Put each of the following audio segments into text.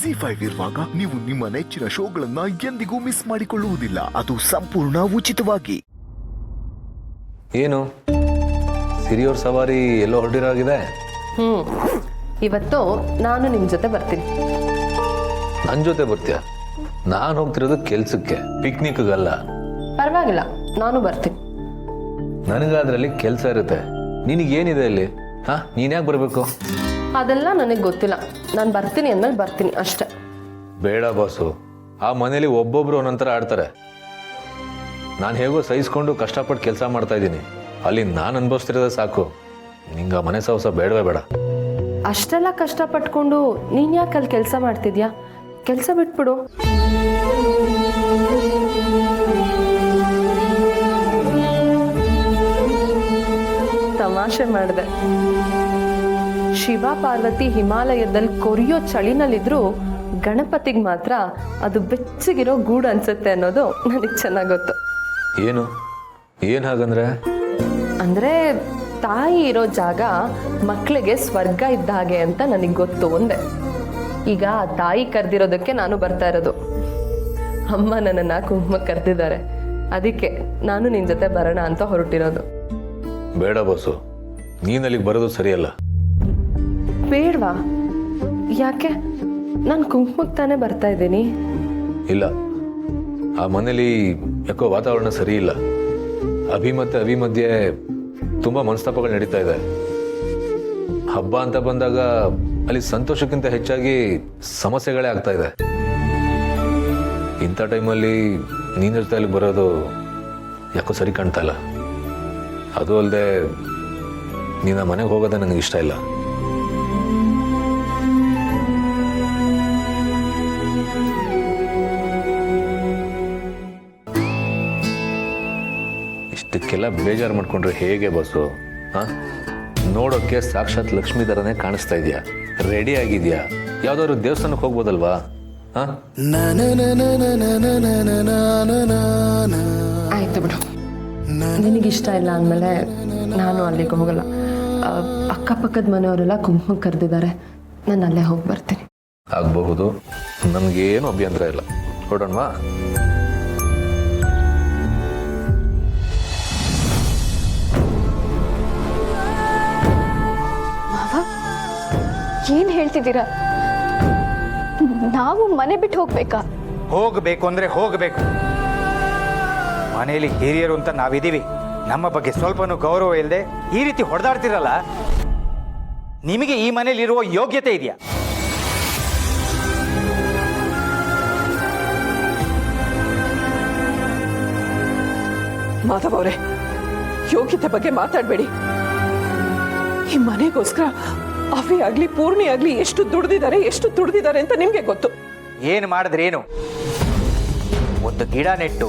ZEE5 ಇರುವಾಗ ನೀವು ನಿಮ್ಮ ನೆಚ್ಚಿನ ಶೋಗಳನ್ನ ಎಂದಿಗೂ ಮಿಸ್ ಮಾಡಿಕೊಳ್ಳುವುದಿಲ್ಲ. ಅದು ಸಂಪೂರ್ಣ ಉಚಿತವಾಗಿ. ಏನು ಸಿರಿಯೋರ್ ಸವಾರಿ ಎಲ್ಲೋ ಹೊರಟಿರಾಗಿದೆ? ಇವತ್ತು ನಾನು ನಿಮ್ಮ ಜೊತೆ ಬರ್ತೀನಿ. ನನ್ನ ಜೊತೆ ಬರ್ತೀಯ? ನಾನು ಹೋಗ್ತಿರೋದು ಕೆಲ್ಸಕ್ಕೆ, ಪಿಕ್ನಿಕ್ಗಲ್ಲ. ಪರವಾಗಿಲ್ಲ, ನಾನು ಬರ್ತೀನಿ. ನನಗಾದ್ರಲ್ಲಿ ಕೆಲಸ ಇರುತ್ತೆ, ನಿನಗೇನಿದೆ ಅಲ್ಲಿ? ನೀನ್ಯಾಕೆ ಬರಬೇಕು? ಅದೆಲ್ಲ ನನಗೆ ಗೊತ್ತಿಲ್ಲ. ನಾನು ಬರ್ತೀನಿ ಅಂದ್ಮೇಲೆ ಬರ್ತೀನಿ ಅಷ್ಟೆ. ಬೇಡ ಬಾಸು, ಆ ಮನೇಲಿ ಒಬ್ಬೊಬ್ರು ಒಂದೊಂಥರ ಆಡ್ತಾರೆ. ನಾನು ಹೇಗೋ ಸಹಿಸ್ಕೊಂಡು ಕಷ್ಟಪಟ್ಟು ಕೆಲಸ ಮಾಡ್ತಾ ಇದ್ದೀನಿ. ಅಲ್ಲಿ ನಾನು ಅನುಭವಿಸ್ತಿರೋದೇ ಸಾಕು. ನಿಂಗೆ ಆ ಮನೆ ಸಹಸ ಬೇಡವೇ ಬೇಡ. ಅಷ್ಟೆಲ್ಲ ಕಷ್ಟಪಟ್ಕೊಂಡು ನೀನು ಯಾಕೆ ಅಲ್ಲಿ ಕೆಲಸ ಮಾಡ್ತಿದ್ಯಾ? ಕೆಲಸ ಬಿಟ್ಬಿಡು. ತಮಾಷೆ ಮಾಡಿದೆ. ಶಿವ ಪಾರ್ವತಿ ಹಿಮಾಲಯದಲ್ಲಿ ಕೊರಿಯೋ ಚಳಿನಲ್ಲಿದ್ರು ಗಣಪತಿಗೆ ಮಾತ್ರ ಅದು ಬೆಚ್ಚಗಿರೋ ಗೂಡು ಅನ್ಸುತ್ತೆ ಅನ್ನೋದು ನನಗೆ ಚೆನ್ನಾಗಿ ಗೊತ್ತು. ಏನು ಹಾಗಂದ್ರೆ? ಅಂದರೆ ತಾಯಿ ಇರೋ ಜಾಗ ಮಕ್ಕಳಿಗೆ ಸ್ವರ್ಗ ಇದ್ದ ಹಾಗೆ ಅಂತ ನನಗೆ ಗೊತ್ತು ಒಂದೇ. ಈಗ ತಾಯಿ ಕರೆದಿರೋದಕ್ಕೆ ನಾನು ಬರ್ತಾ ಇರೋದು. ಅಮ್ಮ ನನ್ನನ್ನು ಕುಂಕುಮಕ್ಕೆ ಕರೆದಿದ್ದಾರೆ, ಅದಕ್ಕೆ ನಾನು ನಿನ್ನ ಜೊತೆ ಬರೋಣ ಅಂತ ಹೊರಟಿರೋದು. ಬೇಡ ಬಾಸು, ನೀನು ಅಲ್ಲಿಗೆ ಬರೋದು ಸರಿಯಲ್ಲ. ಬೇಡವಾ? ಯಾಕೆ? ನಾನು ಕುಂಕುಮಕ್ಕೆ ತಾನೇ ಬರ್ತಾ ಇದ್ದೀನಿ. ಇಲ್ಲ, ಆ ಮನೇಲಿ ಯಾಕೋ ವಾತಾವರಣ ಸರಿ ಇಲ್ಲ. ಅಭಿ ಮತ್ತೆ ಅಭಿ ಮಧ್ಯೆ ತುಂಬ ಮನಸ್ತಾಪಗಳು ನಡೀತಾ ಇದೆ. ಹಬ್ಬ ಅಂತ ಬಂದಾಗ ಅಲ್ಲಿ ಸಂತೋಷಕ್ಕಿಂತ ಹೆಚ್ಚಾಗಿ ಸಮಸ್ಯೆಗಳೇ ಆಗ್ತಾ ಇದೆ. ಇಂಥ ಟೈಮಲ್ಲಿ ನೀನು ಜೊತೆ ಅಲ್ಲಿ ಬರೋದು ಯಾಕೋ ಸರಿ ಕಾಣ್ತಾ ಇಲ್ಲ. ಅದು ಅಲ್ಲದೆ ನೀನು ಮನೆಗೆ ಹೋಗೋದೇ ನನಗೆ ಇಷ್ಟ ಇಲ್ಲ. ಇಷ್ಟಕ್ಕೆಲ್ಲ ಬೇಜಾರು ಮಾಡ್ಕೊಂಡ್ರೆ ಹೇಗೆ ಬಸ್ಸು? ನೋಡೋಕ್ಕೆ ಸಾಕ್ಷಾತ್ ಲಕ್ಷ್ಮೀ ಥರನೇ ಕಾಣಿಸ್ತಾ ಇದೆಯಾ? ರೆಡಿ ಆಗಿದೆಯಾ? ಯಾವ್ದಾದ್ರು ದೇವಸ್ಥಾನಕ್ಕೆ ಹೋಗ್ಬೋದಲ್ವಾ? ಆಯ್ತು ಬಿಡು, ನಿನಗಿಷ್ಟ ಇಲ್ಲ ಅಂದಮೇಲೆ ನಾನು ಅಲ್ಲಿಗೆ ಹೋಗಲ್ಲ. ಅಕ್ಕಪಕ್ಕದ ಮನೆಯವರೆಲ್ಲ ಕುಂಕುಮಕ್ಕೆ ಕರೆದಿದ್ದಾರೆ, ನಾನು ಅಲ್ಲೇ ಹೋಗಿ ಬರ್ತೀನಿ. ಆಗಬಹುದು, ನನಗೇನು ಅಭ್ಯಂತರ ಇಲ್ಲ. ಹೊರಡೋಣವಾ? ಏನ್ ಹೇಳ್ತಿದ್ದೀರಾ? ನಾವು ಮನೆ ಬಿಟ್ಟು ಹೋಗ್ಬೇಕಾ? ಹೋಗಬೇಕು ಅಂದ್ರೆ ಹೋಗಬೇಕು. ಮನೆಯಲ್ಲಿ ಹಿರಿಯರು ಅಂತ ನಾವಿದ್ದೀವಿ. ನಮ್ಮ ಬಗ್ಗೆ ಸ್ವಲ್ಪನೂ ಗೌರವ ಇಲ್ಲದೆ ಈ ರೀತಿ ಹೊಡೆದಾಡ್ತಿರಲ್ಲ, ನಿಮಗೆ ಈ ಮನೇಲಿ ಇರುವ ಯೋಗ್ಯತೆ ಇದೆಯಾ? ಮಾಧವ್ ಅವರೇ, ಯೋಗ್ಯತೆ ಬಗ್ಗೆ ಮಾತಾಡಬೇಡಿ. ಈ ಮನೆಗೋಸ್ಕರ ಅವಿ ಆಗ್ಲಿ ಪೂರ್ಣಿ ಆಗ್ಲಿ ಎಷ್ಟು ದುಡ್ದಿದ್ದಾರೆ ಅಂತ ನಿಮ್ಗೆ ಗೊತ್ತು. ಏನು ಮಾಡಿದ್ರೇನು? ಒಂದು ಗಿಡ ನೆಟ್ಟು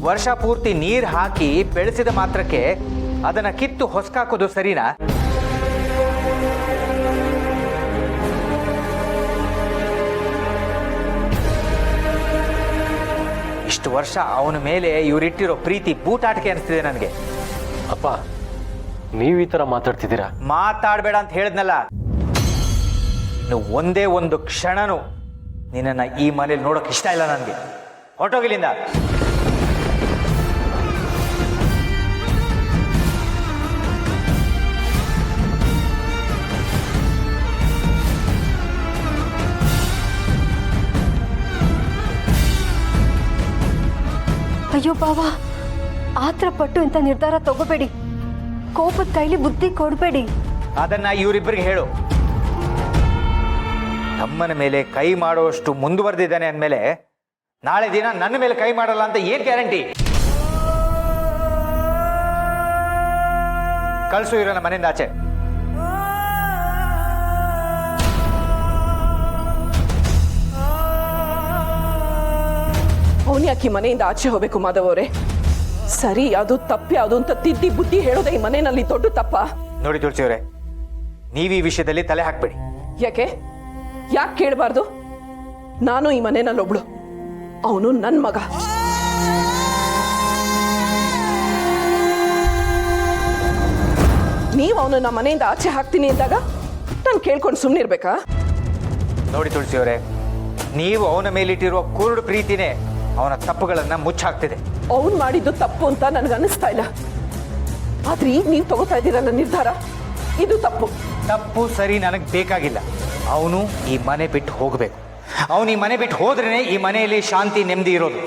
ವರ್ಷ ಪೂರ್ತಿ ನೀರು ಹಾಕಿ ಬೆಳೆಸಿದ ಮಾತ್ರಕ್ಕೆ ಅದನ್ನ ಕಿತ್ತು ಹೊಸಕಾಕೋದು ಸರಿನಾ? ಇಷ್ಟು ವರ್ಷ ಅವನ ಮೇಲೆ ಇವರಿಟ್ಟಿರೋ ಪ್ರೀತಿ ಬೂಟಾಟಿಕೆ ಅನಿಸ್ತಿದೆ ನನಗೆ. ಅಪ್ಪ, ನೀವು ಈ ಥರ ಮಾತಾಡ್ತಿದ್ದೀರಾ? ಮಾತಾಡಬೇಡ ಅಂತ ಹೇಳಿದ್ನಲ್ಲ. ನೀವು ಒಂದೇ ಒಂದು ಕ್ಷಣನೂ ನಿನ್ನನ್ನು ಈ ಮನೇಲಿ ನೋಡೋಕೆ ಇಷ್ಟ ಇಲ್ಲ ನನಗೆ. ಹೊರಟೋಗಿಲ್ಲಿಂದ. ಅಯ್ಯೋ ಬಾವಾ, ಆತರ ಪಟ್ಟು ಇಂಥ ನಿರ್ಧಾರ ತಗೋಬೇಡಿ. ಕೋಪದ ಕೈಲಿ ಬುದ್ಧಿ ಕೊಡಬೇಡಿ. ಅದನ್ನ ಇವರಿಬ್ಬರಿಗೆ ಹೇಳು. ತಮ್ಮನ ಮೇಲೆ ಕೈ ಮಾಡುವಷ್ಟು ಮುಂದುವರೆದಿದ್ದಾನೆ ಅಂದಮೇಲೆ ನಾಳೆ ದಿನ ನನ್ನ ಮೇಲೆ ಕೈ ಮಾಡಲ್ಲ ಅಂತ ಏನ್ ಗ್ಯಾರಂಟಿ? ಕಳ್ಸು ಇರೋನ ಮನೆಯಿಂದ ಆಚೆ. ಅವನು ಯಾಕೆ ಮನೆಯಿಂದ ಆಚೆ ಹೋಗ್ಬೇಕು ಮಾಧವ್ ಅವರೇ? ಸರಿ ಯಾವುದು ತಪ್ಪು ಯಾವುದು ಅಂತ ತಿದ್ದಿ ಬುದ್ಧಿ ಹೇಳೋದೇ ಈ ಮನೆಯಲ್ಲಿ ದೊಡ್ಡ ತಪ್ಪ. ನೋಡಿ ತುಳಸಿಯವರೇ, ನೀವು ಈ ವಿಷಯದಲ್ಲಿ ತಲೆ ಹಾಕ್ಬೇಡಿ. ಯಾಕೆ ಕೇಳಬಾರ್ದು? ನಾನು ಈ ಮನೆಯಲ್ಲಿ ಒಬ್ಳು, ಅವನು ನನ್ನ ಮಗ. ನೀವು ಅವನನ್ನ ಮನೆಯಿಂದ ಆಚೆ ಹಾಕ್ತೀನಿ ಅಂದಾಗ ನಾನು ಕೇಳ್ಕೊಂಡು ಸುಮ್ಮನೆ ಇರ್ಬೇಕಾ? ನೋಡಿ ತುಳಸಿಯವರೇ, ನೀವು ಅವನ ಮೇಲಿಟ್ಟಿರುವ ಕುರುಡು ಪ್ರೀತಿನೇ ಅವನ ತಪ್ಪುಗಳನ್ನ ಮುಚ್ಚಾಕ್ತಿದೆ. ಅವ್ನು ಮಾಡಿದ್ದು ತಪ್ಪು ಅಂತ ನನಗೆ ಅನಿಸ್ತಾ ಇಲ್ಲ. ಆದ್ರೆ ಈಗ ನೀವು ತಗೋತಾ ಇದ್ದೀರಲ್ಲ ನಿರ್ಧಾರ, ಇದು ತಪ್ಪು. ತಪ್ಪು ಸರಿ ನನಗೆ ಬೇಕಾಗಿಲ್ಲ. ಅವನು ಈ ಮನೆ ಬಿಟ್ಟು ಹೋಗಬೇಕು. ಅವನು ಈ ಮನೆ ಬಿಟ್ಟು ಹೋದ್ರೇನೆ ಈ ಮನೆಯಲ್ಲಿ ಶಾಂತಿ ನೆಮ್ಮದಿ ಇರೋದು.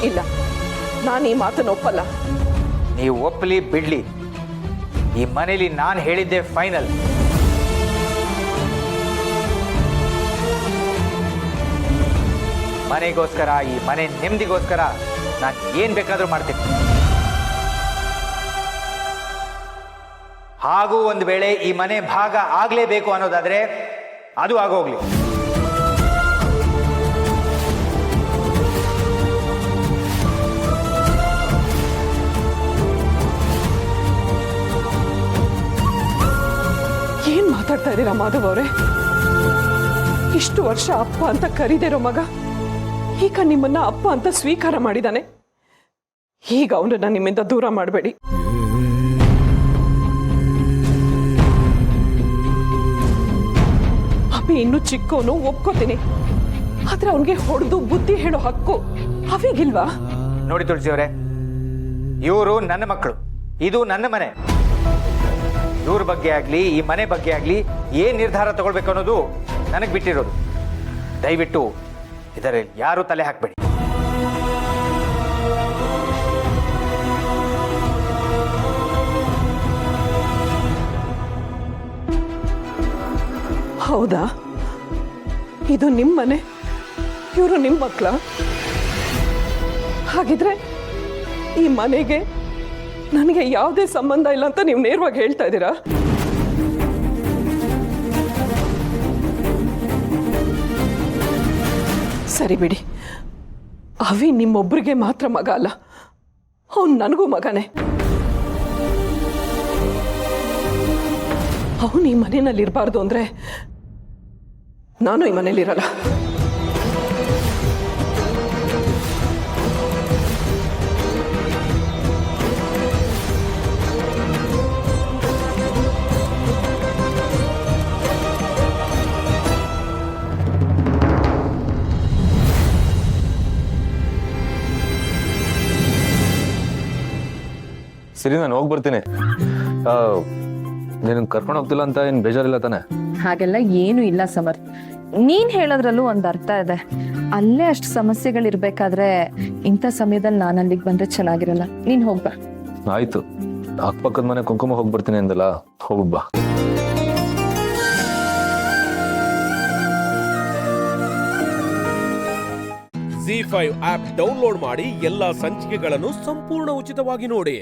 ಇಲ್ಲ, ನಾನು ಈ ಮಾತನ್ನು ಒಪ್ಪಲ್ಲ. ನೀವು ಒಪ್ಪಲಿ ಬಿಡ್ಲಿ, ಈ ಮನೆಯಲ್ಲಿ ನಾನು ಹೇಳಿದ್ದೆ ಫೈನಲ್. ಮನೆಗೋಸ್ಕರ, ಈ ಮನೆ ನೆಮ್ಮದಿಗೋಸ್ಕರ ನಾನು ಏನ್ ಬೇಕಾದ್ರೂ ಮಾಡ್ತೀನಿ. ಹಾಗೂ ಒಂದು ವೇಳೆ ಈ ಮನೆ ಭಾಗ ಆಗ್ಲೇಬೇಕು ಅನ್ನೋದಾದ್ರೆ ಅದು ಆಗೋಗ್ಲಿ. ಏನ್ ಮಾತಾಡ್ತಾ ಇದ್ದೀರಾ ಮಾಧವ್ ಅವರೇ? ಇಷ್ಟು ವರ್ಷ ಅಪ್ಪ ಅಂತ ಕರೀದಿರೋ ಮಗ ಈಗ ನಿಮ್ಮನ್ನ ಅಪ್ಪ ಅಂತ ಸ್ವೀಕಾರ ಮಾಡಿದಾನೆ. ಈಗ ಅವನನ್ನ ನಿಮ್ಮಿಂದ ದೂರ ಮಾಡಬೇಡಿ. ಅಭಿ ಇನ್ನು ಚಿಕ್ಕೋನು, ಒಪ್ಕೋತೀನಿ. ಆದ್ರೆ ಅವನಿಗೆ ಹೊಡೆದು ಬುದ್ಧಿ ಹೇಳೋ ಹಕ್ಕು ಅವಿಗಿಲ್ವಾ? ನೋಡಿ ತುಳಸಿ ಅವರೇ, ಇವರು ನನ್ನ ಮಕ್ಕಳು, ಇದು ನನ್ನ ಮನೆ. ಇವ್ರ ಬಗ್ಗೆ ಆಗ್ಲಿ, ಈ ಮನೆ ಬಗ್ಗೆ ಆಗ್ಲಿ ಏನ್ ನಿರ್ಧಾರ ತಗೊಳ್ಬೇಕು ಅನ್ನೋದು ನನಗೆ ಬಿಟ್ಟಿರೋದು. ದಯವಿಟ್ಟು ಇದರಲ್ಲಿ ಯಾರು ತಲೆ ಹಾಕಬೇಡಿ. ಹೌದಾ? ಇದು ನಿಮ್ಮ ಮನೆ, ಇವರು ನಿಮ್ಮ ಮಕ್ಕಳ? ಹಾಗಿದ್ರೆ ಈ ಮನೆಗೆ ನನಗೆ ಯಾವುದೇ ಸಂಬಂಧ ಇಲ್ಲ ಅಂತ ನೀವು ನೇರವಾಗಿ ಹೇಳ್ತಾ ಇದ್ದೀರಾ? ಸರಿ ಬಿಡಿ, ಅವಿ ನಿಮ್ಮೊಬ್ಬರಿಗೆ ಮಾತ್ರ ಮಗ ಅಲ್ಲ, ಅವನು ನನಗೂ ಮಗನೇ. ಅವನು ಈ ಮನೆಯಲ್ಲಿ ಇರಬಾರ್ದು ಅಂದ್ರೆ ನಾನು ಈ ಮನೇಲಿರಲ್ಲ. ಸರಿ, ನಾನು ಹೋಗಿ ಬರ್ತೀನಿ. ನೀನು ಕರ್ಕೊಂಡು ಹೋಗ್ತಿಲ್ಲ ಅಂತ ಏನು ಬೇಜಾರಿಲ್ಲ ತಾನೆ? ಹಾಗೆಲ್ಲ ಏನು ಇಲ್ಲ ಸಮರ್ಥ್. ನೀನ್ ಹೇಳೋದ್ರಲ್ಲೂ ಒಂದು ಅರ್ಥ ಇದೆ. ಅಲ್ಲೇ ಅಷ್ಟು ಸಮಸ್ಯೆಗಳಿರ್ಬೇಕಾದ್ರೆ ಇಂಥ ಸಮಯದಲ್ಲಿ ನಾನು ಅಲ್ಲಿಗೆ ಬಂದ್ರೆ ಚೆನ್ನಾಗಿರಲ್ಲ. ನೀನ್ ಹೋಗ್ಬಾ. ಆಯ್ತು, ಅಕ್ಕಪಕ್ಕದ ಮನೆ ಕುಂಕುಮ ಹೋಗಿ ಬರ್ತೀನಿ ಅಂದಲ್ಲ, ಹೋಗ್ಬಾ. ZEE5 ಆಪ್ ಡೌನ್ಲೋಡ್ ಮಾಡಿ ಎಲ್ಲಾ ಸಂಚಿಕೆಗಳನ್ನು ಸಂಪೂರ್ಣ ಉಚಿತವಾಗಿ ನೋಡಿ.